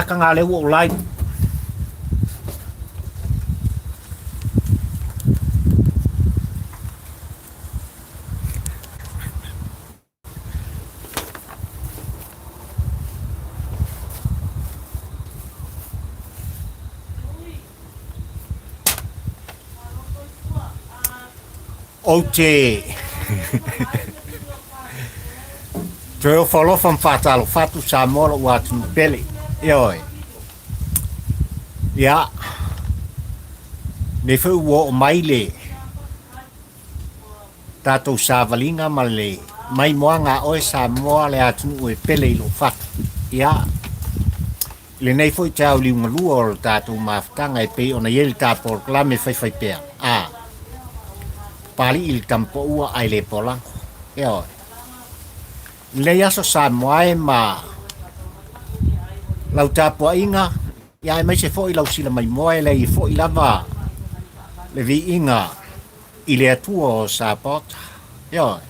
Kanga le wo lai Oche Teo follow from fatalo fatu samolo watu pele Yoi. Ja. Ne fu wo mai le. Tato savalinga male. Mai moanga o sa moa le atu e pele lo fat. Ja. Le nei foi tau li ngalu o tato maftanga e pe ona yel tapo klame fai pe. Ah. Pali il tampo ua ai le polang. Yoi. Le yaso sa moa e ma lau tapo inga ya mai se foi lau sila mai moe le foi lava le vi inga ile atuo sa pot yo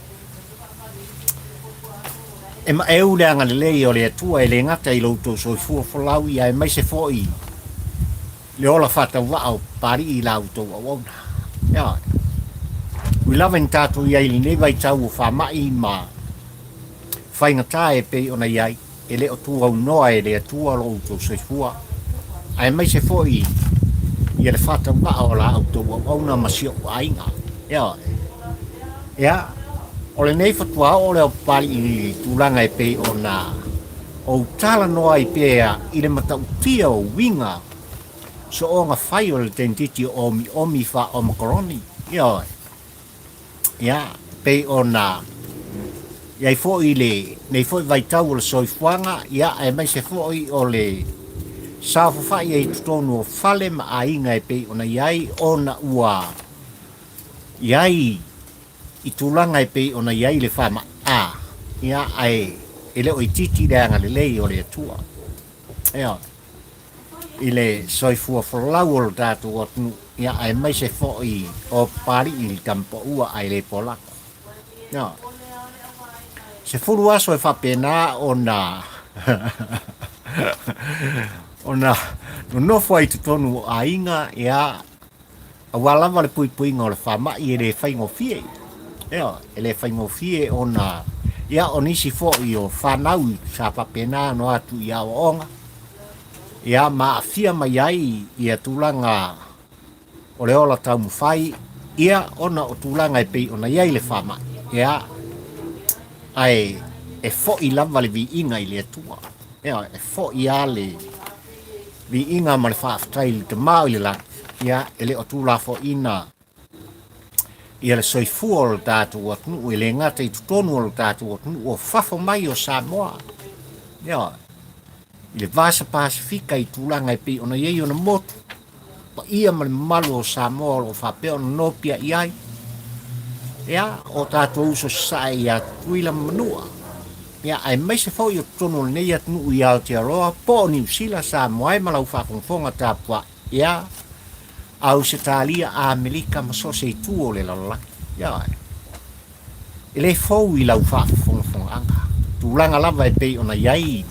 em eu le anga le o le tua le ngata i lo to so fu fo lau ya mai se foi le ola fata wa o pari i lau to o yo we love tatu ya ile ne vai tau fa mai ma fai ngata e pe ona yai ele o tua noa ele tua lo to se fua ai mai se foi ia le fata wa o la auto o na masio ainga ya o le nei fatua o le pali i tulanga e pe ona o tala noa i pe i le mata utia o winga so o nga fai o le tentiti o mi fa o macaroni ya pe ona ia fo ile nei fo vai tau le soifuanga ia e mai se fo o le sa fo fa ia tonu fale ma ainga e pe ona iai ona ua iai i tulanga e pe ona iai le fama ia ai ele o titi danga le lei o le tua ia ile soifua fo lawol datu o ia e mai se fo o pari il campo ua ai le polako ia se furu aso e fa pena ona no foi tonu ainga ya awala vale pui ngol fama i le fai ngofie ya ele fai ngofie ona ya onisi fo io fanau sa fa pena no atu ya onga ya ma fia mai ai ia tulanga ole ola tamu fai ia ona o tulanga e pe ona ia le fama ya ai e fo i lava le vi inga i le tua e fo i ale vi inga ma le whaaftaili te mau i le lang ia ele o tula fo ina ia le soifua o le tātu atunu le ngata i tutonu o le tātu atunu o fafo mai o Samoa ia i le vasa Pasifika i tulanga i pe ona iei ona motu pa ia ma le malu o Samoa o whapea ona nopia i ai ia o tātou uso sai ia tuila manua ia ai mai se fo i o tono nei atunu i Aotearoa po New Zealand Samoa e malau whakonfonga tāpua ia au se Tali a Amerika ma so se tuo le lalaki ia ele fo i lau whakonfonga anga tulanga lava e pei ona iai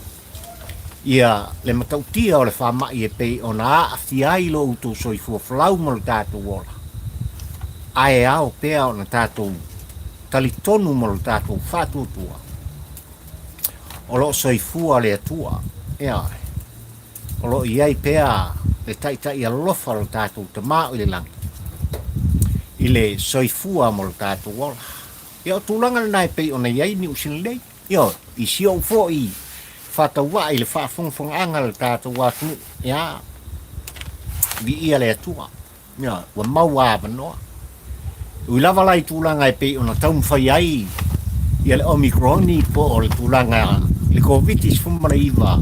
ia le matautia o le whamai e pei ona awhiai lo uto soifua flau mo le tātou ola ai ao pea ona tātou tali tonu mo le tātou whatuatua o lo soifua le atua ia o lo iai pea le taitai alofa le tātou te mao i le langi i le soifua mo le tātou ola ia o tūlanga le nai pei ona iai ni usin lei ia i sio fo i whatawa i le whaafongfonga le tātou atu, ia, vi ia le atua, ia, wa maua wanoa. Ui lava lai tūlanga e pe ona taum whai ai, ia le Omikroni po o le tūlanga, le COVID-19 fumana iwa,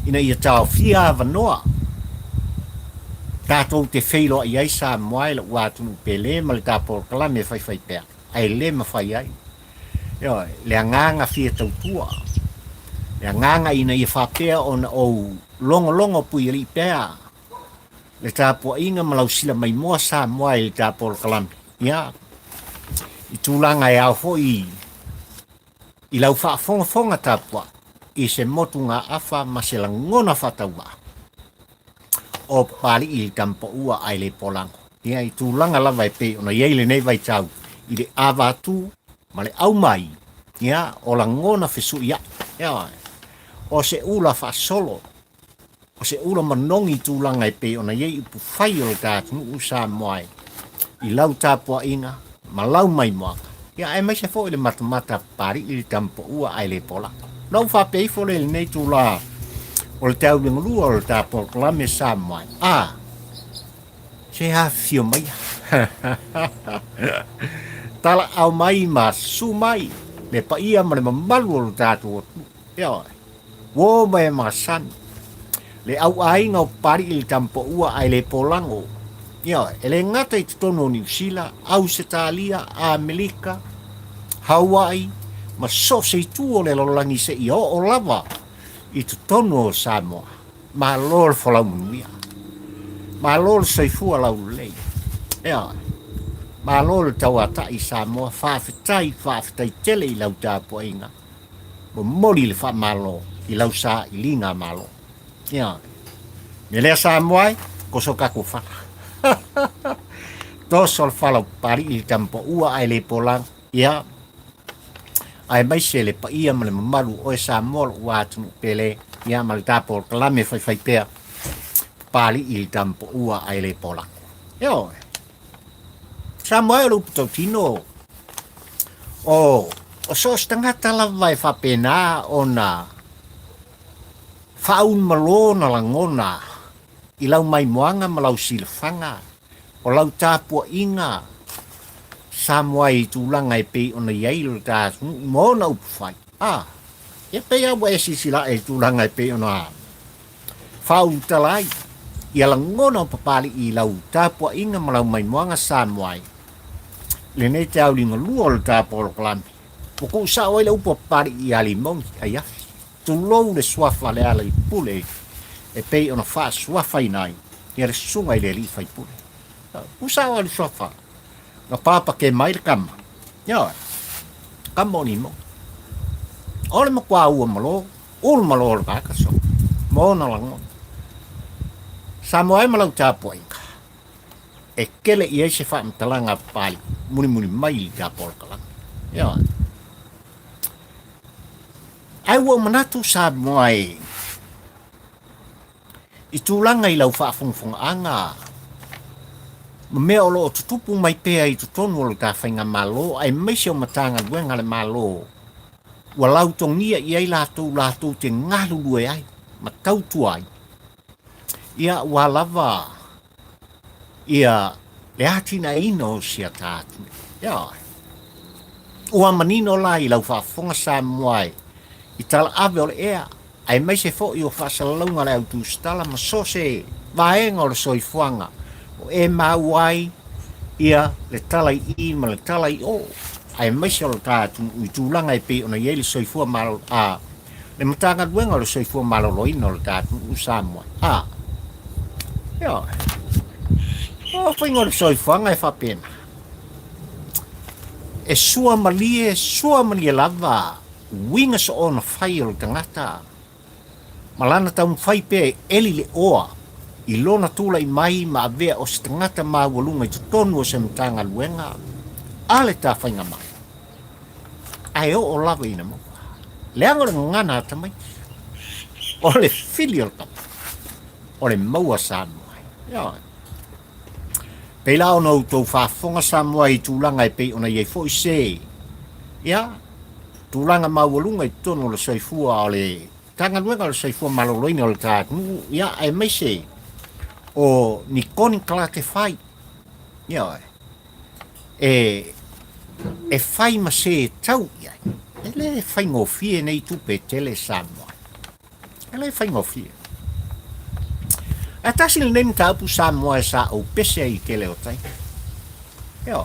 ina ia tau fia wanoa. Tātou te whailo i aisa moai le wātunu pele ma le tāpor kalame whai pēr, ai le ma whai ai. Ia, le anganga fia tautua. Le anganga ina ia whapea ona o longo pui li pēr. Le tāpua inga malau sila mai moa sa moai le tāpor kalame. Ia, i tūlanga e au hoi i lau whaafonga tāpua i se motu ngā awha ma se la ngona whataua o pali i tampo ua ai le polango. Ia, i tūlanga lava e pe ona iei nei vai tau i le awatu ma le au mai. Ia, o la ngona fesu ia. Ia, o se ula whaasolo. O se ula manongi tūlanga e pe ona iei upu whai o le tātunu usa moai. I lau tāpua inga, ma lau mai moaka. Ia, e mai se fo i le matamata pari i le tampo ua ai le polango. Nau whapei fo le nei tūla o le tau lingulua o le tāpua kalame sa moai. Se ha fio mai. Tala au mai ma su mai. Le pa ia ma le mamalu o le tātua. Ia, wo mai ma san. Le au ainga o pari i le tampo ua ai le polango. Ia, ele ngata i tono New Zealand, Australia, Amerika, Hawaii, ma so se tu o le lolangi se i o lava i tono o Samoa. Ma lor folau munuia. Ma lor seifua lau lei. Ia, ma lor tauata i Samoa, whawhitai tele i lau tāpua inga. Mo mori le wha malo i lau sa i linga malo. Ia, me lea Samoa, koso kako wha. Tosol falau pari i tampo ua ai le polang. Ia, ai mai se le pa ia ma le mamalu o e Samoa ua atunu pele. Ia, ma le tāpor kalame whai pēr. Pari i tampo ua ai le polang. Ia, Samoa e lupu tau tino. O so stangata lava e whapena o na whaun malo na langona. I lau mai moanga ma lau silafanga. O lau tāpua inga. Samoa i tūlanga e pei ona iei lo tātu. Mōna upwhai. E pei awa e sisila e tūlanga e pei ona. Whau talai. Ia la ngona o papali i lau tāpua inga ma lau mai moanga Samoa. Le nei te au linga lua o le tāpua o kalami. Poko sa oile upo papali i a Limogi. Ai afi. Tulou le swafa le ala i pule. E pei ona wha swafa i nai. Ia le sunga i le li fai pule. Usawa le swafa. Nga papa ke mai le kama. Ia, kama o ni mo. Ole makua ua malo. Ulu malo le baka so. Mona langon. Samoa e malau tāpua inga. E kele i eise wha mtalanga pali. Muni mai li tāpua le kalanga. Ia. Ai ua manatu Samoa e. I tūlanga i lau whaafongfonga anga. Mea o loo tutupu mai pēa i tutonu o le tāwhainga malo, ai meise o matanga luenga le malo. Ua lau tongia i ai lātou te ngālulu e ai, ma tautu ai. Ia ua lava, ia le atina ino sia tātu. Ia, ua manino la i lau whaafonga Samoa i tala ave o le ea. Ai mai se fo i o whaasalaunga le autu stala ma so se vaenga o le soifuanga o e mauai ia le talai i ma le talai o. Ai mai se o le tātu i tūlanga i pe ona iei le soifua malo le matanga luenga o le soifua malo loina o le tātu u Samoa. Ia. O whainga o le soifuanga e whapena. E sua malie lava winga so ona whai o le tangata. Malana tau mwhai pē eli le oa i lona tula i mai ma avea o se tangata maa walunga i tutonu o se mtanga luenga. Ale ta whainga mai. Ai o lava ina mo. Leanga le ngana ata mai. O le fili o kapa. O le maua Samoa. Ia. Peila o nau tau whaafonga Samoa i tūlanga i pei ona iei fo i se. Ia. Tūlanga maa walunga i tono le soifua o le tanga luenga o sai fua maloloina o le tātunu, ia ai mai se o ni koni kala te whai. Ia e whai ma se tau ia. E le whai ngofie nei tupe tele Samoa. E le whai ngofie. A tasi le nemi ta upu Samoa e sa o pese ai tele o tai. Ia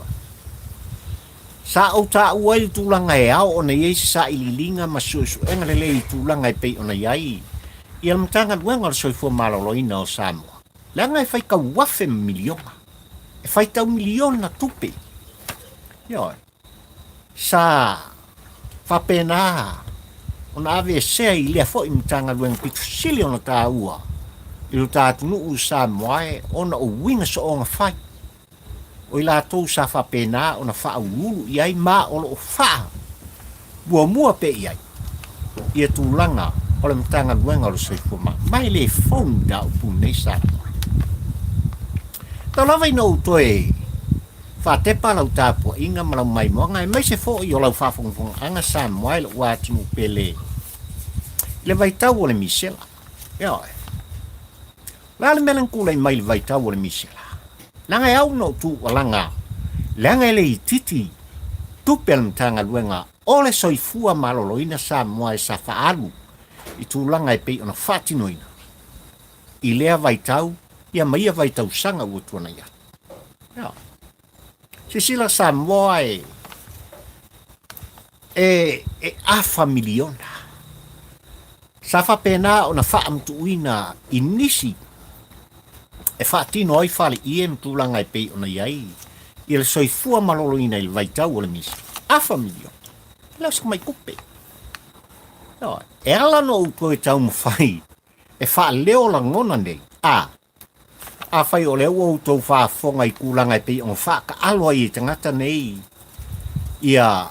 sa o ta uai tūlanga e au o na iei sa ililinga ma suesu enga le lei tūlanga e pei o na iai. Ia le matanga luenga le soifua maloloina o Samoa. Langa e whai ka wafe milionga. E whai tau miliona tupe. Ia sa whapena o na ave sea i lea fo i matanga luenga pitu sili o na tā ua. I lo tātunu u Samoa e o na o winga so o nga whai. O i la tau sa whapena o na wha ulu i ai ma o lo wha. Bua mua pe i ai. Ia tūlanga o le matanga luenga o le soifua ma. Mai le phone da upu nei Samoa. Tau lava i no toe wha tepa lau tāpua inga malau mai moanga e mai se fo i o lau whawhongwhong anga Samoa i lo wātinu pele. Le vaitau o le misela. Ia oi. Lale melan kula i mai le vaitau o le misela. Langa e au no tu o langa. Langa e le i titi. Tupel mtanga luenga. Ole soifua maloloina Samoa e sa whaalu. I tu langa e pei ona whatinoina. I lea vaitau. Ia maia vaitau sanga ua tuana ia. Ia. Sisila Samoa e afa miliona. Sa whapena ona whaamtuina i nisi. E whaatino ai whale i e mtulanga e pei ona iai. I le soifua maloloina i le vaitau o le misi. Afa miliona. Ila sa mai kupe. E ala no uko e tau mwhai. E wha leo la ngona nei. A whai o leo au tau whaafonga i kulanga e pei on wha ka aloa i tangata nei. Ia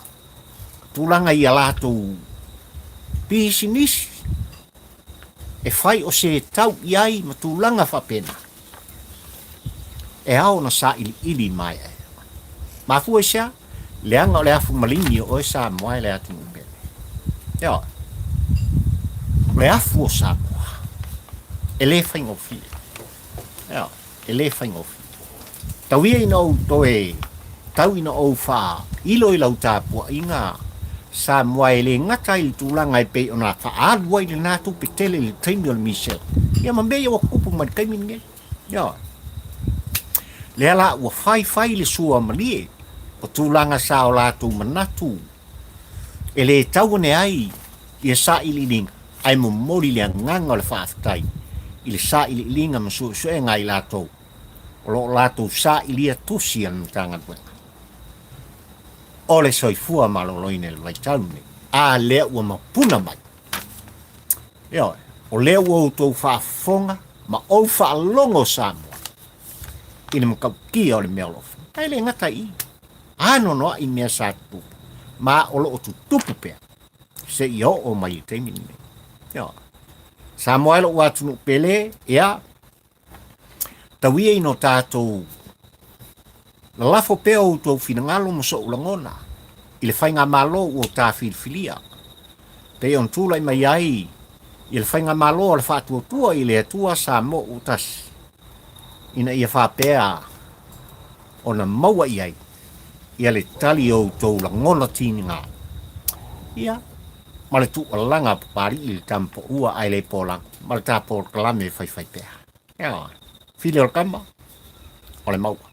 tulanga i alatou pisi nisi. E whai o se tau iai ma tulanga whapena. E ao na sa ili mai e. Mafu e sia, leanga o le afu malini o e Samoa e le atu mbele. Ia, le afu o Samoa. E le whaingo fie. Ia, e le whaingo fie. Tau ia ina au toe, tau ina au wha, ilo i lau tāpua inga Samoa e le ngata i tūlanga e pei o nā wha ālua i le nātu pe tele i le taimi o le Michel. Ia ma mea wa kupu man kaimi nge. Ia, le ala ua whai le sua malie, o tūlanga sa o lātou manatu. E le tau ne ai, i e sa ili linga, ai mo mori le nganga o le whaafitai, i le sa ili linga ma su e ngai lātou. O lo lātou sa ili a tusi an mtanga duenga. O le soifua maloloine le vaitau ne, a lea ua mapuna mai. Ia, o lea ua o tau whaafonga, ma o whaalongo Samoa. Ina makau kia o le mea lofu. Ai le ngata i. Ano noa i mea sa tupu. Ma o lo o tu tupu pea. Se i o mai i teimi nime. Ia. Samoa lo ua tunu pele, ia. Tawia ino tātou. La lafo pea o tau finangalo mo so ulangona. I le whainga malo o tā filfilia. Pe on tūlai mai ai. I le whainga malo o le whātua tua i le atua Samoa o tasi. Ina ia whapea o na maua iai. Ia le tali o tau la ngona tini ngā. Ia, ma le tu alanga pari i le tampo ua ai le polang. Ma le tāpo kalame whai pea. Ia, while o kamba, o le maua.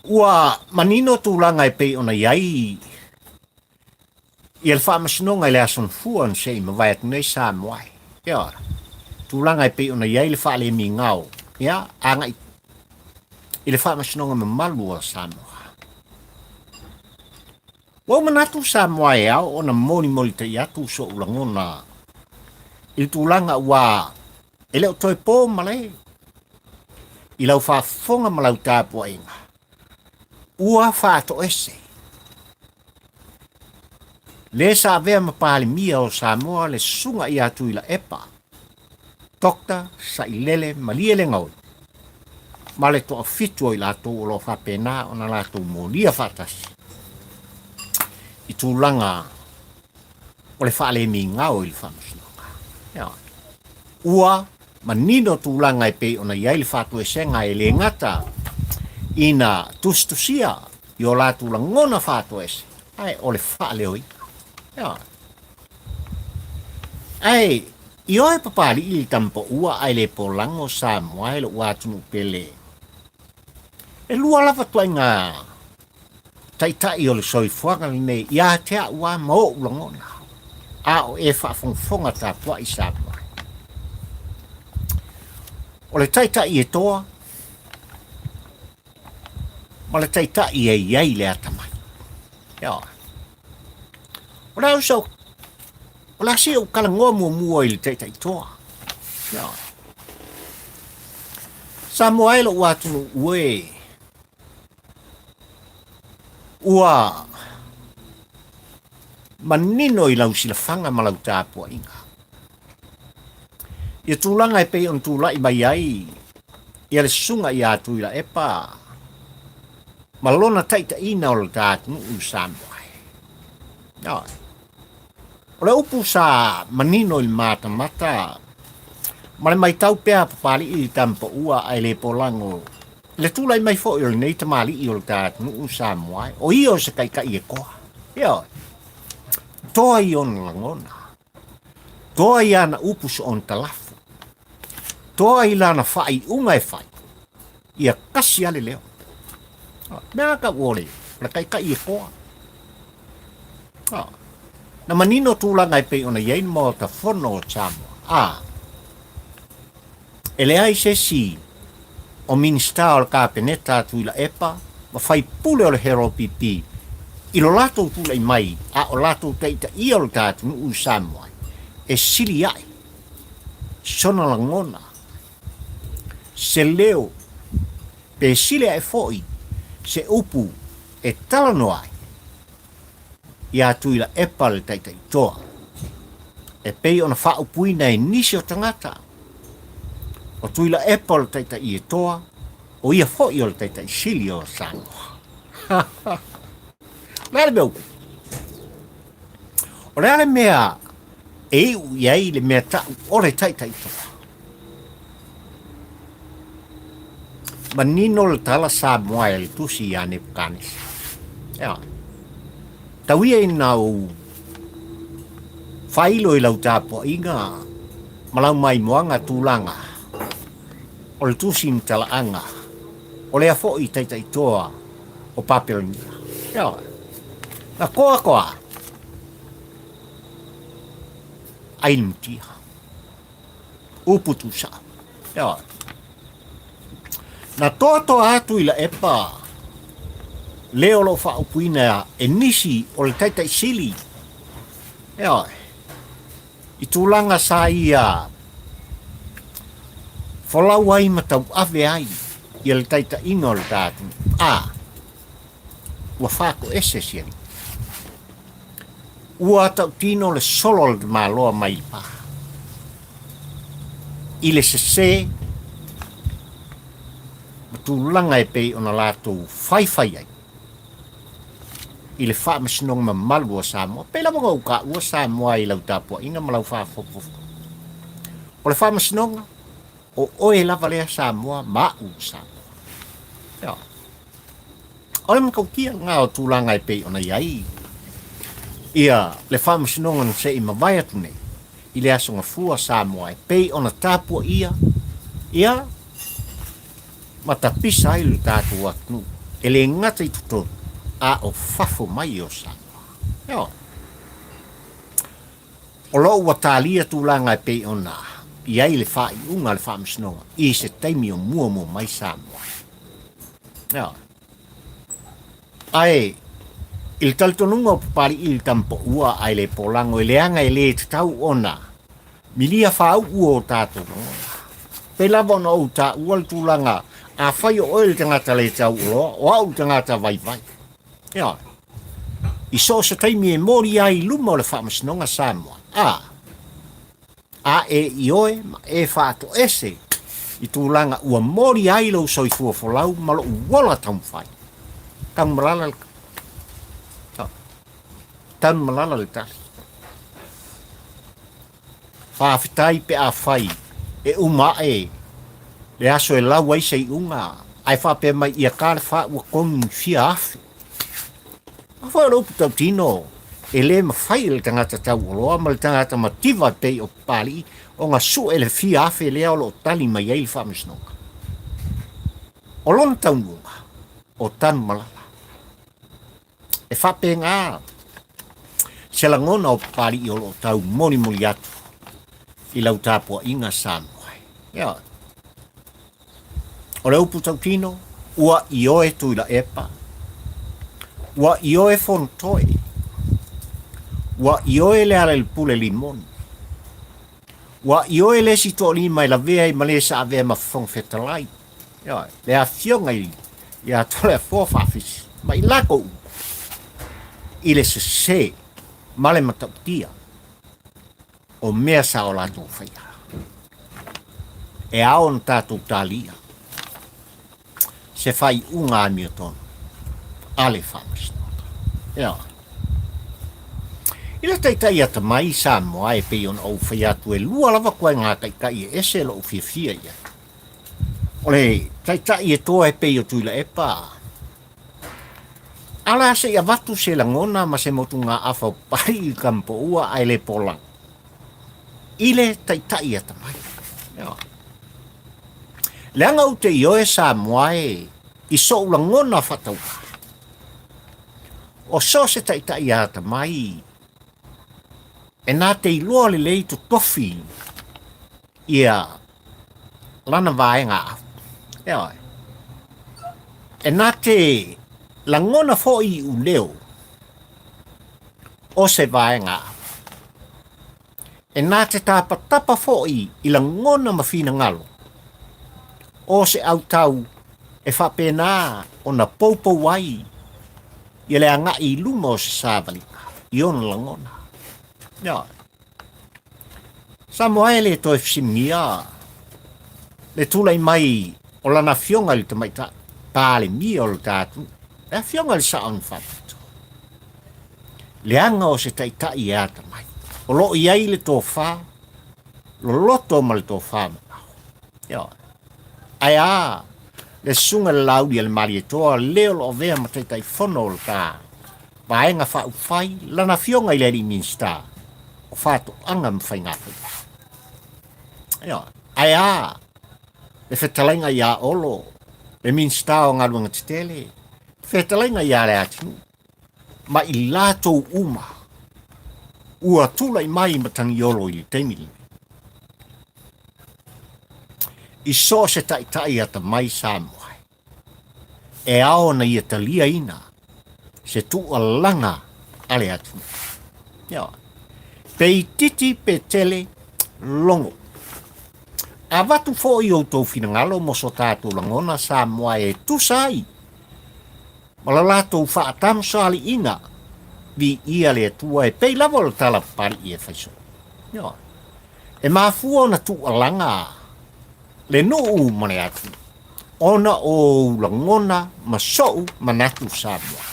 Ua manino tūlanga e pei ona iai. Ia le whamasinonga i le ason fuan se i mawai atu nei Samoa. Ia, tūlanga e pei ona iai le whaale mi ngau. Ia, anga i le whamasinonga me malua Samoa. Wau manatu Samoa e au ona moni te i atu so ulangona. I tūlanga ua e leo toi pō male. I lau whaafonga malau tāpua inga. Ua whaato ese. Le sa vea mapali mia o Samoa le sunga i atu i la epa. Tokta sa i lele malie le ngau. Ma le toa fitu o i lato o lo whapena o na lato molia whatasi. I tūlanga o le whaale mi ngao i le whamasinoga. Ia. Ua, manino tūlanga e pe ona iai le whātu e senga e le ngata ina tustusia i o la tūlangona whātu e se. Ai, o le whaale oi. Ia. Ai, i oe papali i li tampo ua ai le polango sa moai le ua tunu pele. E lua lava tuai ngā taitai o le soifuanga li nei, ia tea ua mo ulangona. A o e whaafonga tā pua i sa moai. O le taitai e toa, ma le taitai e iai le atamai. Ia. O le au sau, o la se o kalangoa mua i le taitai toa. Ia. Sa moai lo ua tunu ue. Ua manino i lau sila whanga ma lau tāpua inga. Ia tūlanga e pei on tūla i mai ai. Ia le sunga i atu i la epa. Malona taita ina o le tātunu u samuai. Ia. O le upu sa manino i mata mata. Ma le mai tau pea papali i tampa ua ai le polango. Le tūlai mai fo i o le nei tamali i o le tātunu u samuai. O i o se kai kai e koa. Ia. Toa i on langona. Toa i ana upu so on talafu. Toa i lana whai unga e whai. Ia kasi ale leo. Mea ka uole. La kai kai e koa. Na manino tūlanga e pei ona iein mo ta whono o Samoa. E le ai se si o minista o le kāpeneta atu i la epa, ma whai pule o le hero pipi. I lo lato tūlai mai, a o lato teita i o le tātunu u Samoa. E sili ai. Sona langona. Se leo. Pe sili ai foi. Se upu e talano ai. I atu i la epa le teita i toa. E pei ona whaupuina e nisi o tangata. O tui la epa le teita i e toa. O ia foi o le teita i sili o Samoa. Lele meu. O lele mea e u iai le mea tau o le taita i toa. Manino le tala Samoa e le tusi i ane pukanis. Ea. Tau ia i nau whailo i lau tāpua inga malau mai moanga tūlanga. O le tusi ni tala anga. O le afo i taita i toa o paperonia. Ea. Na koa. Ailmutia. Uputusa. Ea. Na toto atu i la epa. Leo lo whaupuina e nisi o le taita i sili. Ea. I tūlanga sa ia. Whalau ai matau ave ai. I le taita inga o le tātu. Ua whako ese siani. Ua tau tino le solo le maloa mai pa. I le se matulanga e pei ona lātou whai ai. I le wha masinong ma malu o Samoa. Pela mga uka ua Samoa i lau tāpua inga malau wha fofofu. O le wha masinonga o oe lava lea Samoa ma u Samoa. Ia. O le makaukia ngā o tūlanga e pei ona iai. Ia le wha masinonga se i mawai atu nei. I le asonga fua Samoa e pei ona tāpua ia. Ia. Matapisa ai lu tātua atu. E le ngata i tutoru. A o fafo mai o Samoa. Ia. O lo ua tālia tūlanga e pei ona. Iai le wha i unga le wha masinonga. I se taimi o mua mai Samoa. Ia. Ai, il taltonunga o papari il tampo ua ai le polango e leanga e le tau ona. Milia wha au o tātou. Pe lava ona au tā ua le tūlanga a whai o oe le tangata le tau uloa o au tangata vai. Ia. I so sa taimi e mori ai luma o le wha masinonga Samoa. A e i oe ma e whaato ese. I tūlanga ua mori ai lau soifua folau malo uola taumwhai. Tan malala le tasi. whawhitai pe a whai, e umae, le aso e lau ai sei unga, ai whape mai ia kāre wha ua kongi fia afi. A wha ropu tau tino, e le ma whai le tangata tau oloa, ma le tangata ma tiva pei o pali, o ngā su e le fia afi lea o lo tali mai ei wha misnoka. O lona tau nunga, o tanu malala. E whape ngā, se la ngona o pali i o lo tau moni moli atu, i lau tāpua inga Samoai. Ia. O le upu tau tino, ua i oe tuila epa, ua i oe fontoe, ua i oe le ala le pule limoni, ua i oe le si to li mai la vea i male sa avea ma fong fetalai. Ia, le a fionga i a tole a fofafis, ma i lako u, i le se male matautia, o mea sa o lato whaia. E aon tātou tālia, se whai unga amio tono, ale whamasnota. Ia. Ila taitai ata mai Samoa e peion au whai atu e lua lava koe ngā kaikai e ese lo fia fia ia. Ole, taitai e toa e peio tuila e pā. Ala se ia watu se la ngona ma se motu ngā awhau pari i kampo ua ai le polang. Ile taitai ata mai. Ia. Leanga ute i oe Samoa e i so ula ngona whatau. O so se taitai ata mai. E nā te iloa le lei tu tofi. Ia lana vae ngā au. Ia. E nā te la ngona fo i u leo. O se vae ngā au. E nā te tāpatapa fo i la ngona mawhina ngalo. O se au tau e whapena o na poupou wai i le anga i luma o se sāvalika i ona langona. Ia. Samoa le toi fsimia le tulai mai o lana fionga le tamaita pāle mi o le tātu e fionga le saon whapito. Le anga o se taitai e ata mai o lo iai le tō whā lo loto ma le tō whā manao. Ia. Ai a, le sunga le laudi le mari e toa leo lo vea ma teitai whono le tā. Vaenga wha uwhai, lana fionga i leri minsta. O whato anga mwhai ngā whai. Ia, ai a, le whetalainga i a olo, le minsta o ngā luanga titele, whetalainga i a le atinu. Ma i lātou uma, ua tula i mai matangi olo i le teimili. I so se taitai ata mai Samoa. E ao na ia talia ina, se tua langa ale atu. Ia. Pei titi pe tele longo. A watu fo i o tau finangalo mo so tātou langona Samoa e tusai. Malalatou whaatam sali inga, vi ia le tua e pei lava o tala pari i e whaiso. Ia. E mafua na tua langa, le nuu mane atu, ona o langona masou manatu Samoa.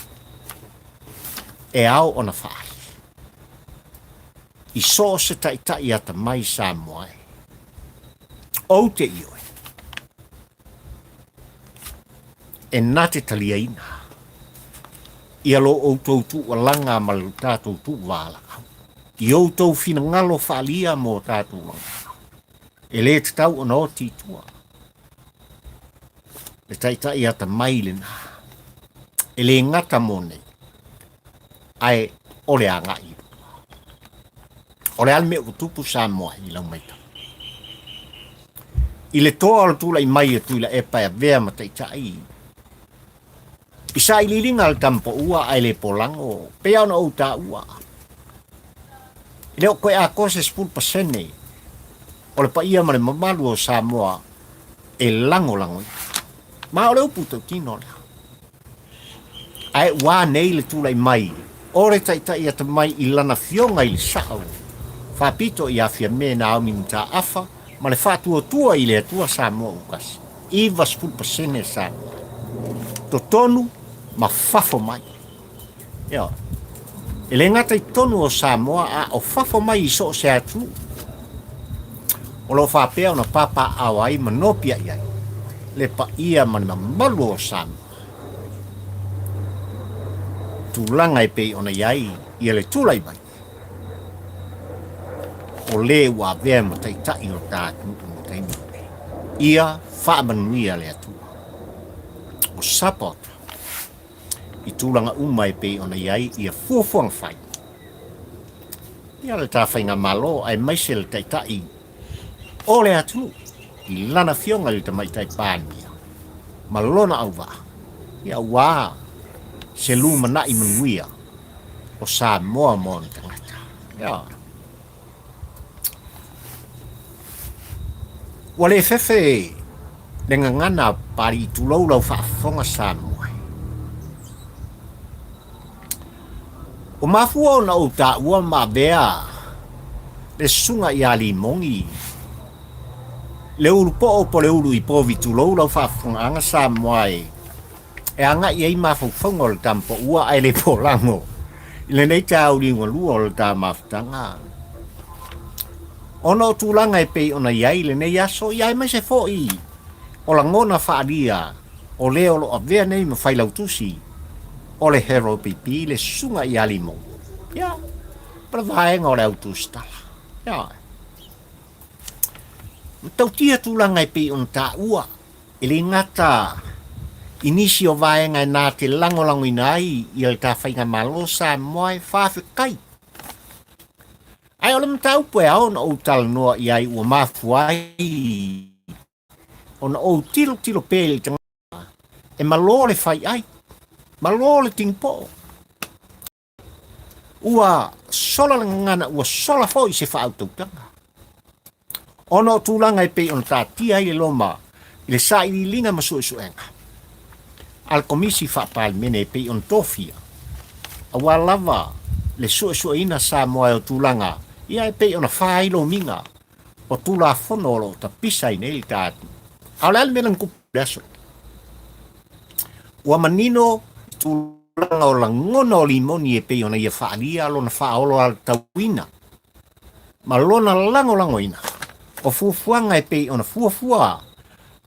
E au ona whaari. I so se taitai ata mai Samoa. O te ioe. E nate talia ina. Ia lo o tau tu langa ma le tātou tu wala. I o tau fina ngalo whaalia mo tātou langa. E le te tau ona o titua. E taitai ata mailina. E le ngata mone. Ai ole a ngai. Ole alme utupu Samoa i lau maita. I le toa o tula i mai e tuila e pai a vea ma taitai. Isa i lilinga al tampo ua ai le polango. Pea ona o ta ua. I leo koe a kose spulpa sene. O le pa ia ma le mamalu o Samoa e lango lango. Ma o le upu tau tino lea. Ai wā nei le tula i mai. Ore taitai ata mai i lana fionga i le sao. Whapito i awhia me na au minta afa. Ma le whātua tua i le atua Samoa ukasi. Iwa spulpa sene Samoa. To tonu ma fafo mai. Ia. E le ngata i tonu o Samoa a o fafo mai i so se atu. o lo whapea o na papa awai manopia iai. Le pa ia mani malu o Samoa. Tūlanga e pei ona iai, ia le tūlai mai. O le ua vea ma taitai o tātu o taimi. Ia whaamanuia le atua. O sapota. I tūlanga uma e pei ona iai, ia fuafuang whai. Ia le tāwhainga malo, ai maise le taitai. O le atu, i lana fionga le tamaitai pānia. Malona au wā. Ia wā. Se luma na i manuia o Samoa mo ni tangata. Ia. Wale fefe le ngangana pari i tulaulau whaafonga Samoa. O mafua o na o ta ua ma bea le sunga i a Limogi. Le uru po o po le uru i Povi tulaulau whaafonga anga Samoa e anga i ei mawhauwhaunga o le tampo ua ai le polango. I le nei tau ringa lua o le tā mawhtanga. Ono o tūlanga e pei ona iai le nei aso iai mai se fo i. O la ngona whaaria o leo lo a vea nei ma whailau tusi. O le hero pipi le sunga i alimo. Ia, para vaenga o le autostala. Ia. Tau tia tūlanga e pei ona tā ua. Ele ngata inisi o vaenga e nā te langolango inai i le tāwhainga malo Samoa e whawhikai. Ai ole mta upu e aona o tala noa i ai ua mafuai ona o tilo pēle tanga e malo le whai ai, malo le tingpo. Ua sola ngana, ua sola fo i se whautautanga. Ono o tūlanga e pei ona tā tia i le loma i le sa i linga masu enga. Al komisi whapal mene pei on tofia. Awa lava le ina Samoa o tūlanga ia e pei ona whailo minga o tūla whanolo ta pisa i nei tātu. Au leal melang kupiaso. Ua manino tūlanga o la ngona o Limoni e pei ona ia whaalia lo na whaolo al tauina. Ma lona lango ina. O fuafuanga e pei ona fuafua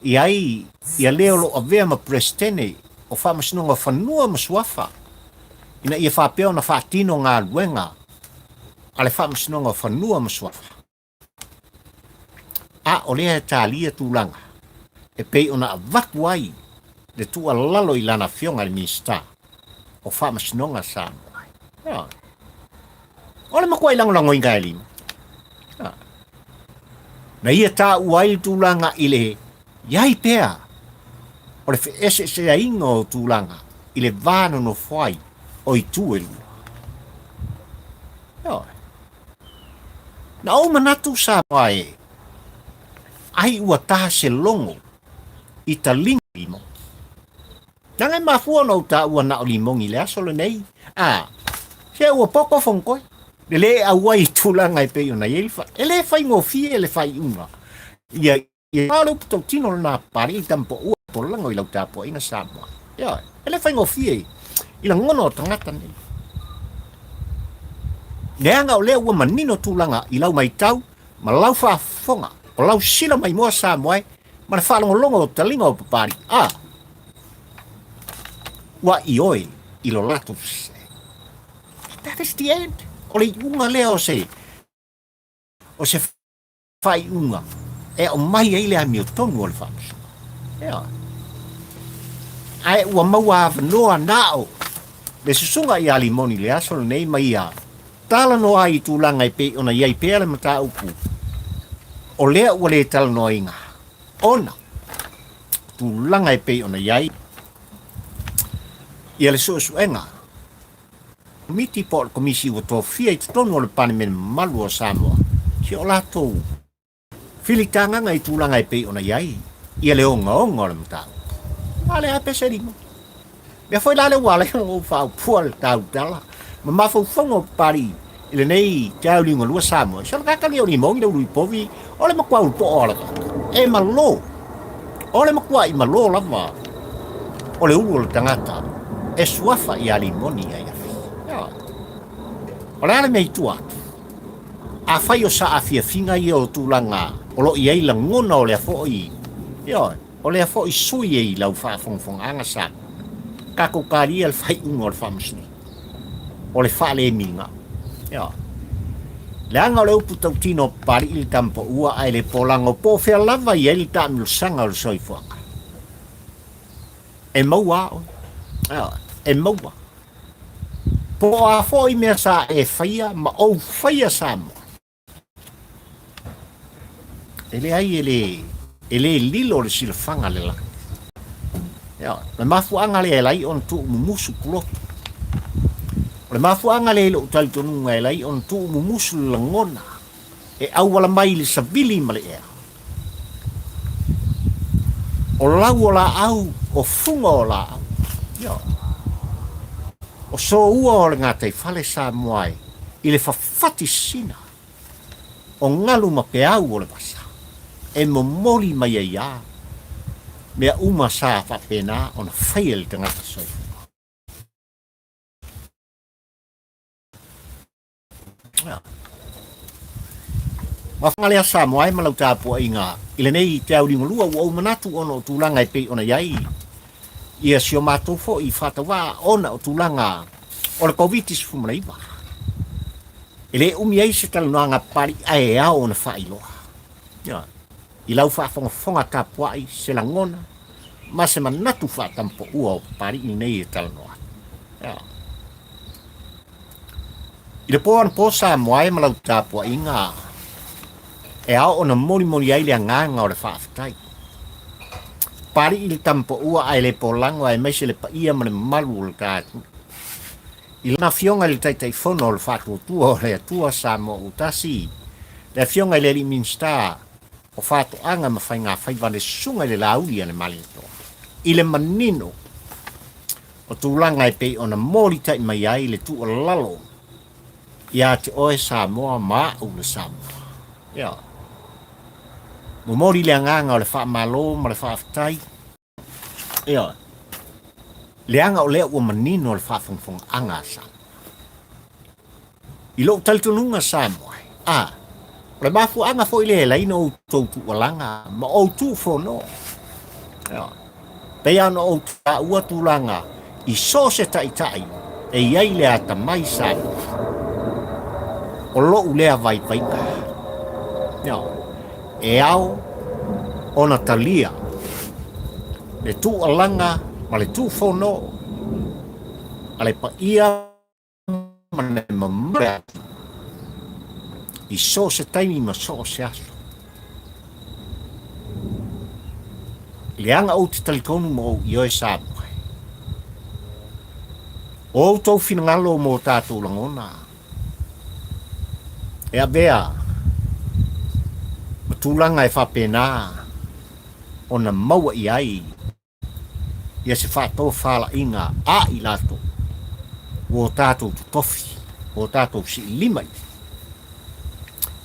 i ai ia leo lo avea ma prestene o whamasinonga whanua masuafa. Ina ia whapeo na whaatino ngā luenga. Ale whamasinonga whanua masuafa. A o lea Tali tūlanga. E pei ona avaku ai le tua lalo i lana fionga le minsta. O whamasinonga Samoa. Ole makua i langolango inga e lima. Na ia tā uai tūlanga i le iai pēa. O le ese se inga o tūlanga i le vāno no whai o i tūelu. Na o manatu Samoa e ai ua taha se longo i ta linga Limogi. Nanga mafua no ta ua na o Limogi le asolo nei. Se ua poko fonkoi. Le le aua i tūlanga i pei o na ielfa. E le fai ngofie e le fai unga. Ia palo puto tino na pari i tampo ua polango i lau tapo inga Samoa. Ia, e le fai ngofie i la ngono o tangata nei. Neanga o lea ua manino tūlanga i lau mai tau, ma lau whaafonga, o lau sila mai moa Samoa, ma na whaalongolongo o talinga o papari. Ua i oe, i lo lato se. That is the end. O le unga lea o se whai unga. E o mai ei lea mi o tonu o le whaamasa. Ea. Ai ua maua wanoa nao. Le susunga i Limoni le asolo nei mai a. Tala noa i tūlanga i pe ona iai pēle mata upu. O lea ua le tala noa inga. Ona. Tūlanga i pe ona iai. Ia le suenga. Miti po le komisi ua tō fia i tonu o le panemen malu o Samoa. Si o lato. Filitanganga i tūlanga i pe ona iai. Ia le onga o le mata upu. Ale a pese rimo. Mea foi lale wale o whao pua le tau tala. Ma mafau whango pari ile nei tau lingo lua Samoa. Sa kakali o Limogi le ului Povi. Ole makua ulpo o la. E malo. Ole makua i malo lava. Ole ulu o le tangata. E suafa i Limoni ai afi. Ole ale mei tua. A fai o sa afia finga i o tūlanga o lo iai la ngona o le fo'i o le fo'i sui ei lau fa'afongafonga sa kakokaria le fai unga o le whamasini o le whale minga le anga o le upu tautino pari ili tampo ua ai le polanga o po fea lava i ele ta'amilu sanga o le soifuanga e maua e maua po a fo'i mea sa e whaia ma au whaia sa mo ele ai ele lilo le silafanga le la le mafuanga le elai on tu mumusu kulo le mafuanga le lo taltonunga elai on tu mumusu langona e awala mai le sabili male o lau o la au o funga o la au o so ua o le ngatai fale sa moai i le fafati sina o ngalu ma pe au o le basa e momoli mai ia mea uma sa whapena o na whaia te ngata soi. Mawhangalea sa moai malau tāpua i ngā ile nei te au ringolua ua manatu ono o tūlanga e pei ona iai ia sio mātou fo i whatawa ona o tūlanga o le COVID-19 fumalaiwa. Ile umi ai se talunanga pari ae ao o na whailoa. I lau whaafonga tāpua i se langona ma se manatu whaatampo ua o pari i nei e talanoa. I le poan po sa moai malau tāpua i ngā e ao ona moni ai le nganga o le whaafitai. Pari i le tampo ua ai le polango ai meise le paia ma le malu o le kātu. I lana fionga le taitai fono o le whātuatua o le atua sa mo utasi. Le fionga le li minsta o whātu anga ma whai ngā whaiwane sunga le laulia le malito. I le manino o tūlanga e pei ona mori tai mai ai le tu o lalo. Ia te oe sa moa maa u le sa moa. Mo mori le anganga o le wha malo ma le whaafitai. Le anga o lea ua manino o le whaafongfong anga sa. I lo talitonunga sa moa. Le mafu anga fo i le laino o tautu walanga ma o tu fono. Pea no o ta ua tūlanga i so se tai e iai le ata mai sa. O lo ulea vai paika. E au ona talia le tu alanga ma le tu fono ale pa ia mane mamre i so se taimi ma so se aso le anga o te talikonu mo i oe sabu o tau finangalo mo tātou langona e a bea matulanga e whapena ona maua i ai ia se whātou whala inga a i lato o tātou tutofi o tātou si limai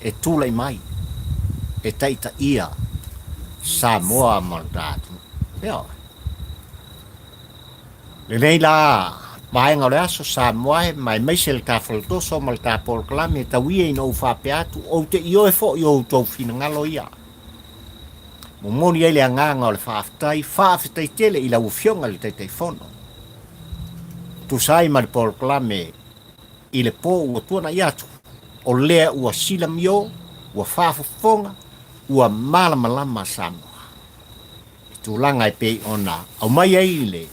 e tūlai mai e taita ia sa moa mal tātou le nei la maenga o le aso sa moa mai meise le tāwhalatoso mal tāpol kalame tauia i nou whapeatu o te io e fo i o tau finangalo ia mo moni ele anganga o le whaafitai tele i lau fionga le teitei fono. Tu sai ma le pol klame i le po ua tuana i atu. O lea ua sila mio, ua whaafafonga, ua malamalama samoa. Tu langa i pei ona, au mai ai le.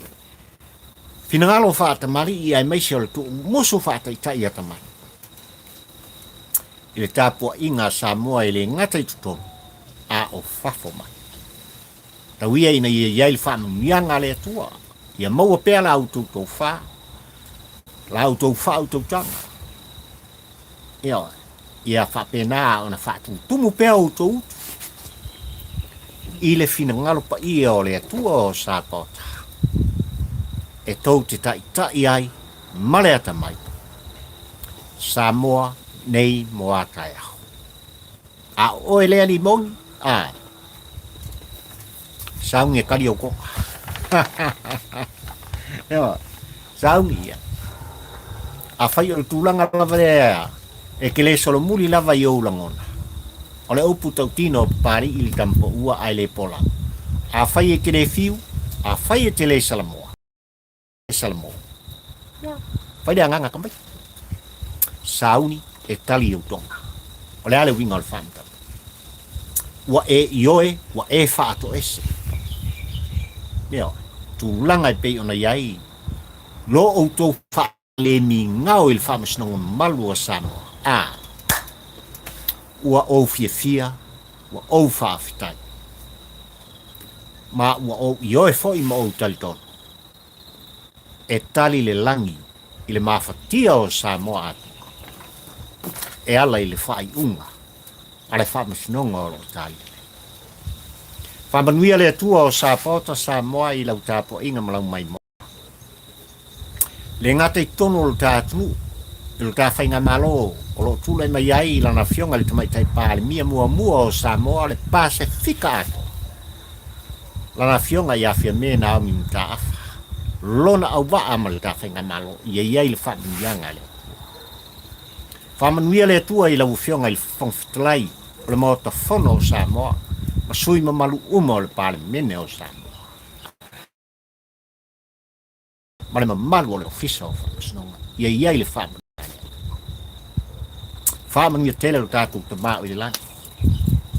Finangalo whaatamari i ai meise o le tu musu whaataitai atamari. I le tāpua inga Samoa i le ngata i tutonu, a o whafo mai. Tauia ina ia iai le whaamianga le atua. Ia maua pēr la autou tau wha. La autou wha autou tanga. Ia whapena o na whatu tumu pēr autou utu. I le fina ngalo pa ia o le atua o sāpota. E tau te tai ai, male ata mai. Samoa nei moa tai au. A oe lea Limogi, Sauni e kari o koka. Sauni ia. A whai o tūlanga lava rea. E ke le solo muri lava i o langona. o le upu tau tino pari ili tampo ua ai le pola. A fai e kere fiu, a fai e te le salamoa. Salamoa. Fai de anganga kampai. Sauni e tali au tonga. O le ale winga o le whamta. Ua e ioe, ua e whaato ese. Neo, tu langa e pei ona iai. Lo au tau wha le mi ngau il whamasnonga malu o Samoa. Ua o fia, ua o whaafitai. Ma ua o ioe foi ma o talitonu. E tali le langi, i le mawhatia o Samoa atu. E ala i le whai unga, a le whamasnonga o lo tali. Whamanuia le atua o Sapota Samoa i lau tāpo inga malau mai mo. Le ngata i tono o lo tātu, i lo tāwhainga malo, o lo tūlai mai ai i lana fionga le tamaitai pāle mia mua o Samoa le Pasifika ato. Lana fionga i awhia me na au mi mta afa. Lona au waa ma le tāwhainga malo, i ai le whamanuianga le. Whamanuia le atua i lau fionga i le whangfitalai, o le mota whono o Samoa, ma sui ma malu uma o le pāle mene o Samoa. Ma le mamalu o le ofisa o whamasnonga, i ai le whamanuianga. Whamanuia tele o tātou te mao i le lani.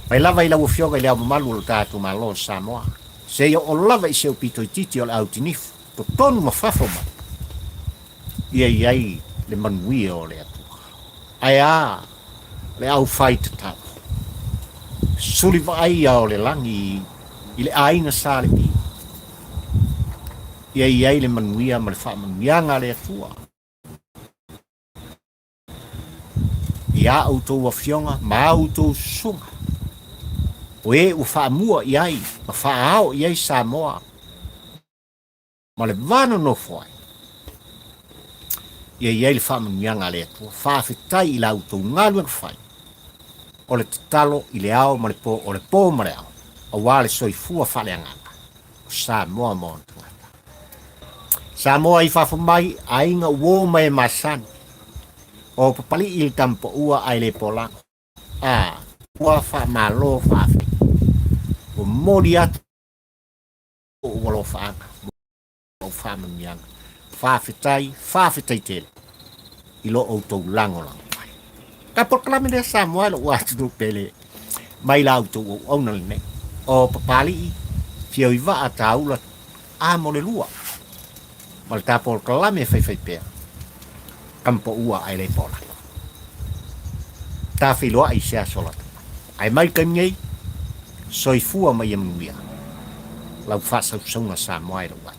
Pai lava i lau fionga i le au mamalu o tātou malo o Samoa. Se o lava i seo pito i titi o le autinifu, to tonu ma whafoma. Ai le manuia o le atua. Ai le au whai te tau. Suli wa ai o le langi i le aina sa le pi. Ai le manuia ma le whamanuianga le atua. Ia autou wa fionga, ma autou sunga. O e u whaamua i ai, ma whaao i ai Samoa. Ma le vano no fwai. Ai le whamanuianga le atua, whaafetai i la autou ngalu ang whai. O le talo i le ao ma le po, o le po ma le ao. A wale soifua whale anganga. O Samoa mo antuata. Samoa i whafumai, a inga uo mai masani. O papali il tampo ua ai le polango. Ua wha malo whaafi. O mori atu. O walo whaanga. O whaamanuianga. Whaafetai tele. I lo o tau lango. Ka proklame de Samoa lo ua atu pele. Mai la autou o auna le ne. O papali i. Fio i wa ata aula. Mo le lua. Mal ta proklame fai pea. Kampo ua ai le pola. Ta filoa i sea sola. Ai mai kanyei, soifua mai amuia. Lau wha sau sauna Samoa i rawa.